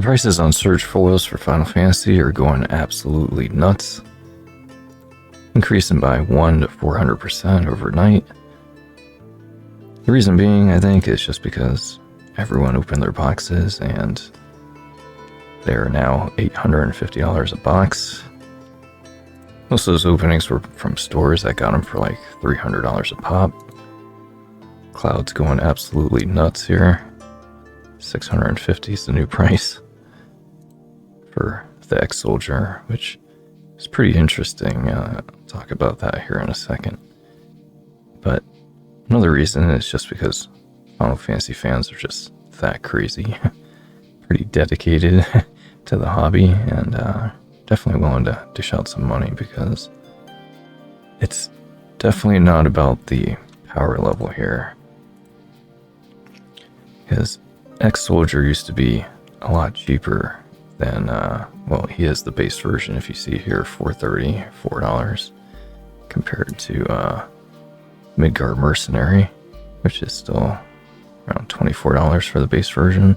Prices on Surge foils for Final Fantasy are going absolutely nuts, increasing by 1 to 400% overnight. The reason being, I think, is just because everyone opened their boxes and they're now $850 a box. Most of those openings were from stores that got them for like $300 a pop. Cloud's going absolutely nuts here. $650 is the new price for the X-Soldier, which is pretty interesting. I'll talk about that here in a second. But another reason is just because Final Fantasy fans are just that crazy. Pretty dedicated to the hobby, and definitely willing to dish out some money, because it's definitely not about the power level here. Because X-Soldier used to be a lot cheaper than, well, he is the base version, if you see here, $4.30, $4, compared to Midgard Mercenary, which is still around $24 for the base version.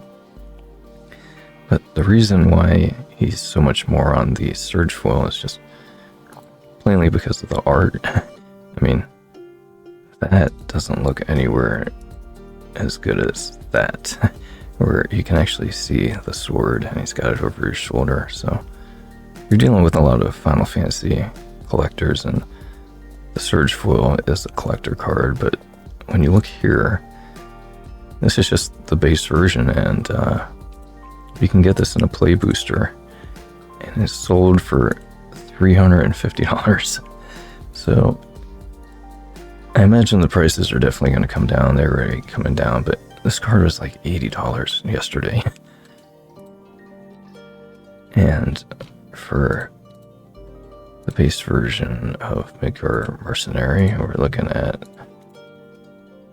But the reason why he's so much more on the Surge foil is just plainly because of the art. I mean, that doesn't look anywhere as good as that, where you can actually see the sword and he's got it over his shoulder. So you're dealing with a lot of Final Fantasy collectors, and the Surge foil is a collector card. But when you look here, this is just the base version, and you can get this in a play booster, and it's sold for $350. So I imagine the prices are definitely going to come down. They're already coming down, but this card was like $80 yesterday. And for the base version of Midgard Mercenary, we're looking at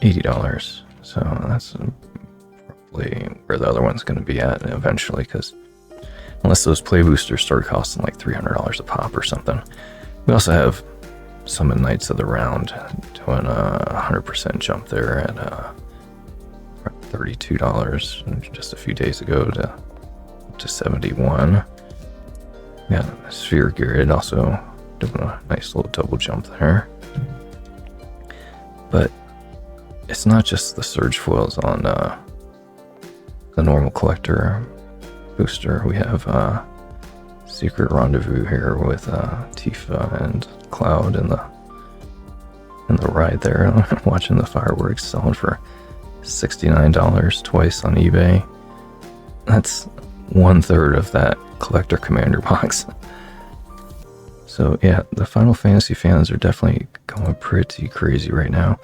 $80. So that's probably where the other one's going to be at eventually, because unless those play boosters start costing like $300 a pop or something. We also have Summon Knights of the Round doing a 100% jump there at $32 just a few days ago to $71. Yeah, Sphere Geared also doing a nice little double jump there. But it's not just the Surge foils on the normal collector booster. We have Secret Rendezvous here with Tifa and Cloud in the ride there, watching the fireworks, selling for $69 twice on eBay. That's 1/3 of that collector commander box. So yeah, the Final Fantasy fans are definitely going pretty crazy right now.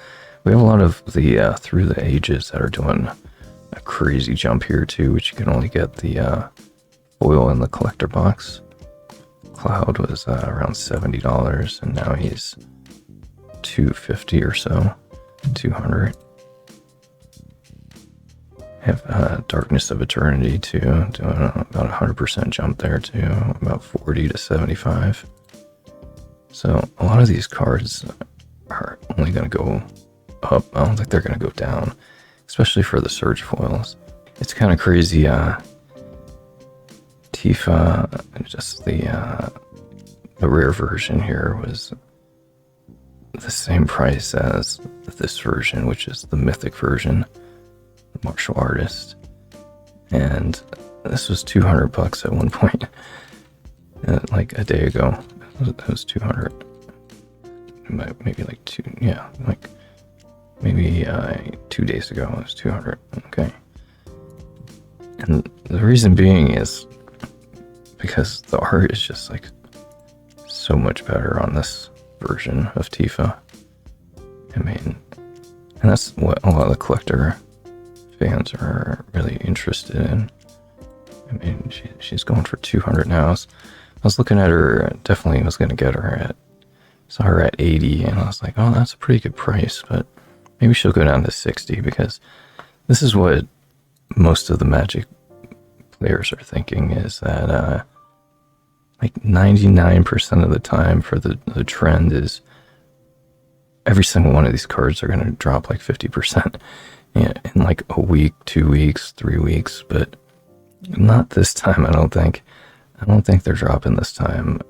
We have a lot of the Through the Ages that are doing a crazy jump here too, which you can only get the foil in the collector box. Cloud was around $70, and now he's $250 or so, $200. Have Darkness of Eternity too, doing about 100% jump there too, about 40 to 75. So a lot of these cards are only going to go up. I don't think they're going to go down, especially for the Surge foils. It's kind of crazy. Tifa, just the rare version here was the same price as this version, which is the mythic version, the martial artist, and this was $200 at one point. Like a day ago, it was $200. Maybe like maybe 2 days ago it was $200. Okay, and the reason being is because the art is just like so much better on this version of Tifa. I mean, and that's what a lot of the collector fans are really interested in. I mean, she's going for $200 now. I was looking at her, definitely was going to get her saw her at $80, and I was like, oh, that's a pretty good price, but maybe she'll go down to $60, because this is what most of the Magic players are thinking, is that like 99% of the time for the trend is every single one of these cards are going to drop like 50% in like a week, 2 weeks, 3 weeks. But Not this time, I don't think. I don't think they're dropping this time,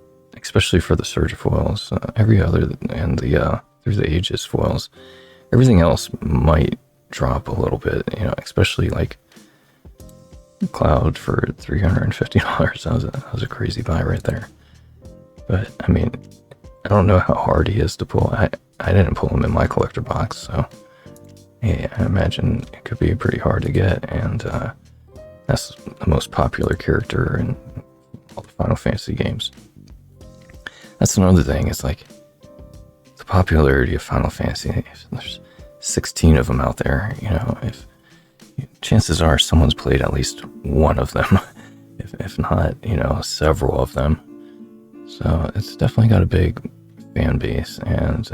especially for the Surge foils. Every other, and the through the Aegis foils. Everything else might drop a little bit, you know, especially like Cloud for $350. That was a crazy buy right there. But I mean, I don't know how hard he is to pull. I didn't pull him in my collector box, so yeah, I imagine it could be pretty hard to get. And that's the most popular character in all the Final Fantasy games. That's another thing. It's like the popularity of Final Fantasy. There's 16 of them out there. You know, if chances are someone's played at least one of them, if not, you know, several of them. So it's definitely got a big fan base, and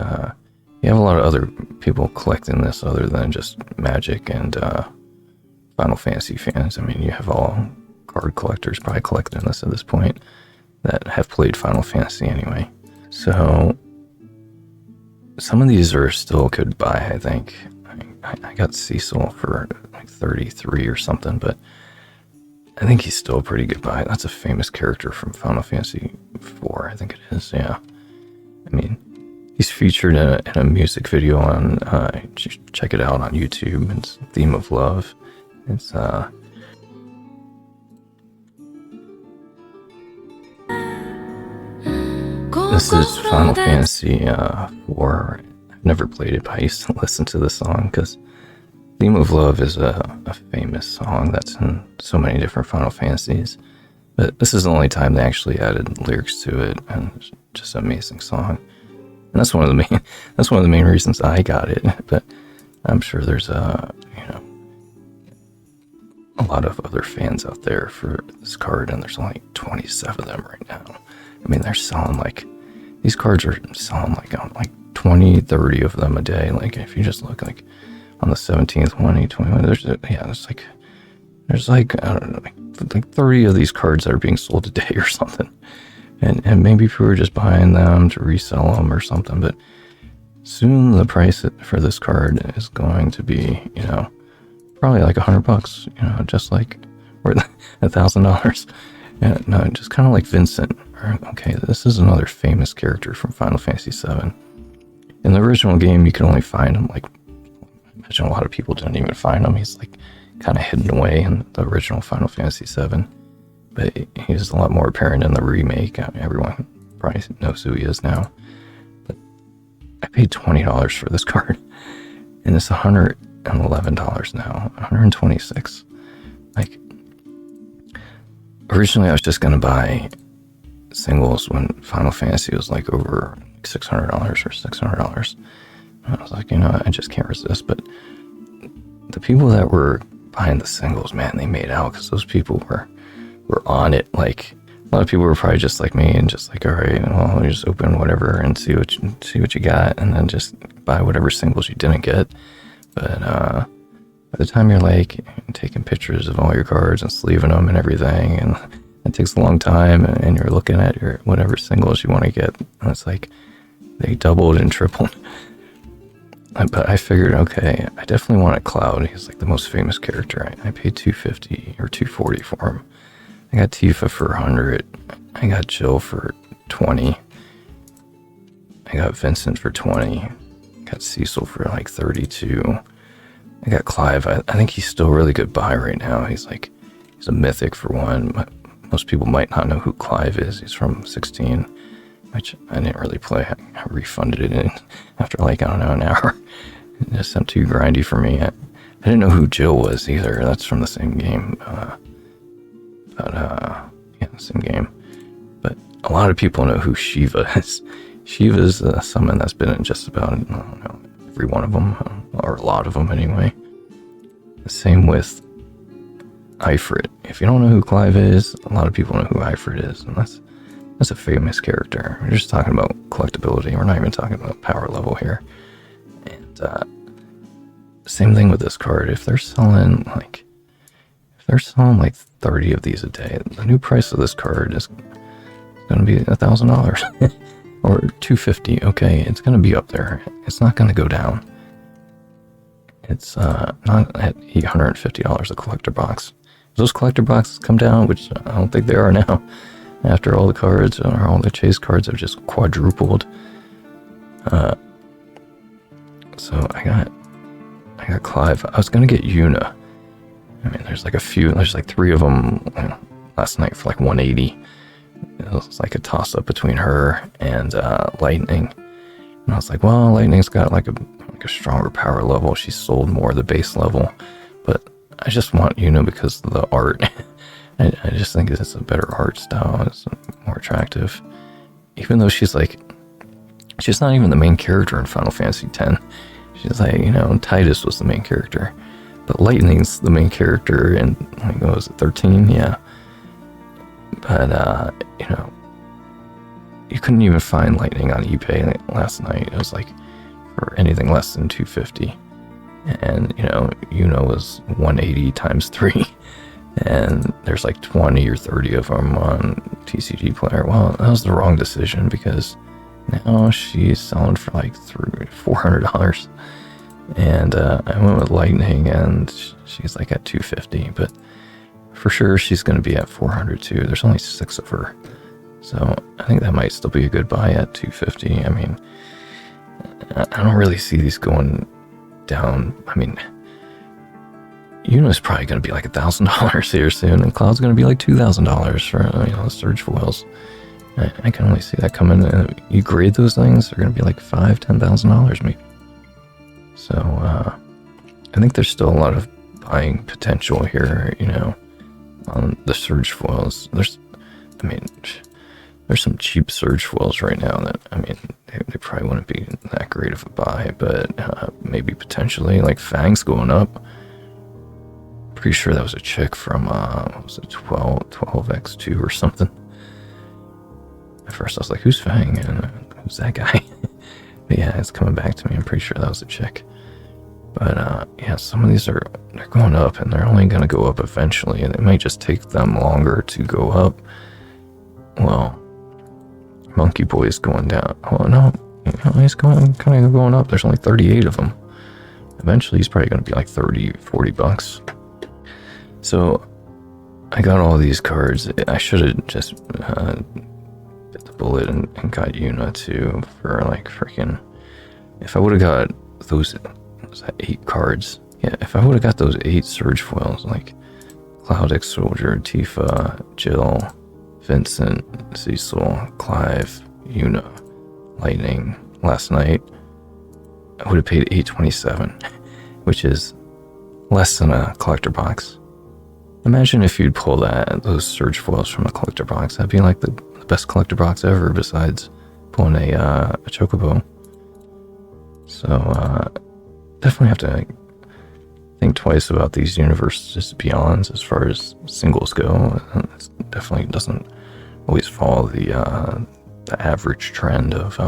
you have a lot of other people collecting this other than just Magic and Final Fantasy fans. I mean, you have all card collectors probably collecting this at this point that have played Final Fantasy anyway. So some of these are still good buy, I think. I got Cecil for like 33 or something, but I think he's still a pretty good buy. That's a famous character from Final Fantasy 4, I think it is, yeah. I mean, he's featured in a music video on, check it out on YouTube. It's Theme of Love. It's, this is Final Fantasy 4. I've never played it, but I used to listen to this song because Theme of Love is a famous song that's in so many different Final Fantasies. But this is the only time they actually added lyrics to it, and it's just an amazing song. And that's one of the main reasons I got it. But I'm sure there's you know, a lot of other fans out there for this card, and there's only 27 of them right now. I mean, they're selling like, these cards are selling like on like 20, 30 of them a day. Like if you just look like on the 17th, 20, 21, there's like, I don't know, like 30 of these cards that are being sold a day or something. And maybe people are just buying them to resell them or something, but soon the price for this card is going to be, you know, probably like $100, you know, just like, or $1,000. Yeah, no, just kind of like Vincent. Okay, this is another famous character from Final Fantasy VII. In the original game, you could only find him, like, I imagine a lot of people didn't even find him. He's like kind of hidden away in the original Final Fantasy VII. But he's a lot more apparent in the remake. Everyone probably knows who he is now. But I paid $20 for this card, and it's $111 now, $126. Like, originally I was just gonna buy singles when Final Fantasy was like over $600 or $600. And I was like, you know, I just can't resist. But the people that were buying the singles, man, they made out, because those people were on it. Like, a lot of people were probably just like me and just like, all right, well, you just open whatever and see what you got, and then just buy whatever singles you didn't get. But by the time you're like taking pictures of all your cards and sleeving them and everything, and it takes a long time, and you're looking at your whatever singles you want to get, and it's like they doubled and tripled. But I figured, okay, I definitely want a Cloud. He's like the most famous character. I paid $250 or $240 for him. I got Tifa for $100. I got Jill for $20. I got Vincent for $20. I got Cecil for like $32. I got Clive. I think he's still a really good buy right now. He's a mythic for one. Most people might not know who Clive is. He's from 16, which I didn't really play. I refunded it in after like, I don't know, an hour. It just seemed too grindy for me. I didn't know who Jill was either. That's from the same game. Yeah, same game. But a lot of people know who Shiva is. Shiva's someone that's been in just about, I don't know, every one of them, or a lot of them anyway. The same with Ifrit. If you don't know who Clive is, a lot of people know who Ifrit is, and that's a famous character. We're just talking about collectability. We're not even talking about power level here. And same thing with this card. If they're selling like 30 of these a day, the new price of this card is going to be $1,000 or $250. Okay, it's going to be up there. It's not going to go down. It's not at $850 a collector box. those collector boxes come down, which I don't think they are now, after all the cards or all the chase cards have just quadrupled. So I got Clive. I was gonna get Yuna. I mean, there's like a few. There's like 3 of them last night for like 180. It was like a toss-up between her and Lightning. And I was like, well, Lightning's got like a stronger power level. She's sold more of the base level. But I just want Yuna because of the art. I just think it's a better art style. It's more attractive. Even though she's not even the main character in Final Fantasy X. She's like, Tidus was the main character. But Lightning's the main character in, like, what was it, 13? Yeah. But, you couldn't even find Lightning on eBay last night. It was like for anything less than $250. And, Yuna was 180 times 3. And there's like 20 or 30 of them on TCG Player. Well, that was the wrong decision because now she's selling for like $400. And I went with Lightning and she's like at $250. But for sure she's going to be at $400 too. There's only 6 of her. So I think that might still be a good buy at $250. I mean, I don't really see these going down. I mean, Yuna's probably going to be like $1,000 here soon, and Cloud's going to be like $2,000 for the Surge foils. I can only see that coming. You grade those things, they're going to be like $5,000-$10,000 maybe. So I think there's still a lot of buying potential here. On the Surge foils. There's some cheap Surge foils right now that, they probably wouldn't be that great of a buy, but maybe potentially, like Fang's going up. Pretty sure that was a chick from, what was it, 12x2 or something. At first I was like, who's Fang? And who's that guy? But yeah, it's coming back to me. I'm pretty sure that was a chick. But yeah, some of these they're going up, and they're only going to go up eventually, and it might just take them longer to go up. Well, Monkey Boy is going down. Oh no, he's kind of going up. There's only 38 of them. Eventually he's probably going to be like $30-$40. So I got all these cards. I should have just bit the bullet and got Yuna too for like freaking. If I would have got those 8 cards, yeah, if I would have got those 8 Surge foils like Cloud X Soldier, Tifa, Jill, Vincent, Cecil, Clive, Yuna, Lightning last night, I would have paid $827, which is less than a collector box. Imagine if you'd pull those Surge foils from a collector box. That'd be like the best collector box ever, besides pulling a Chocobo. So definitely have to think twice about these Universes Beyonds as far as singles go. It definitely doesn't always follow the average trend of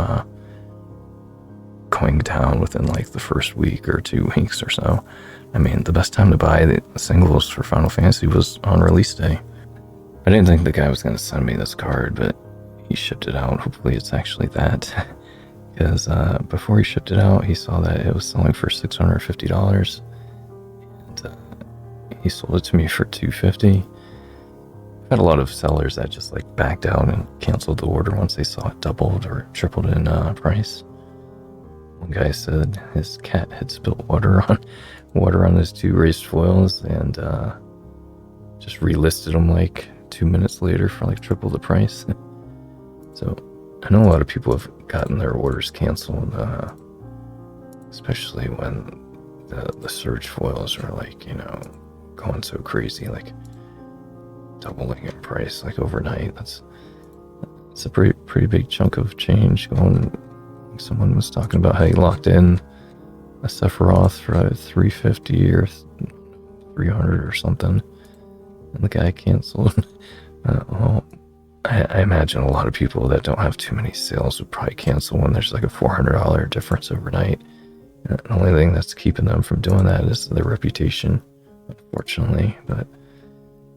going down within like the first week or 2 weeks or so. I mean, the best time to buy the singles for Final Fantasy was on release day. I didn't think the guy was going to send me this card, but he shipped it out. Hopefully it's actually that. Because before he shipped it out, he saw that it was selling for $650. And he sold it to me for $250. I've had a lot of sellers that just like backed out and canceled the order once they saw it doubled or tripled in price. One guy said his cat had spilled water on his 2 raised foils and just relisted them like 2 minutes later for like triple the price. So I know a lot of people have gotten their orders canceled, especially when the Surge foils are like, going so crazy, like doubling in price like overnight. It's a pretty big chunk of change going. Someone was talking about how he locked in a Sephiroth for $350 or $300 or something, and the guy canceled. Well, I imagine a lot of people that don't have too many sales would probably cancel when there's like a $400 difference overnight. And the only thing that's keeping them from doing that is their reputation, unfortunately. But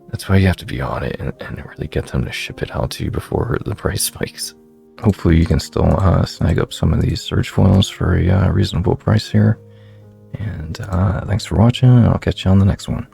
that's why you have to be on it and really get them to ship it out to you before the price spikes. Hopefully you can still snag up some of these Surge foils for a reasonable price here. And thanks for watching, and I'll catch you on the next one.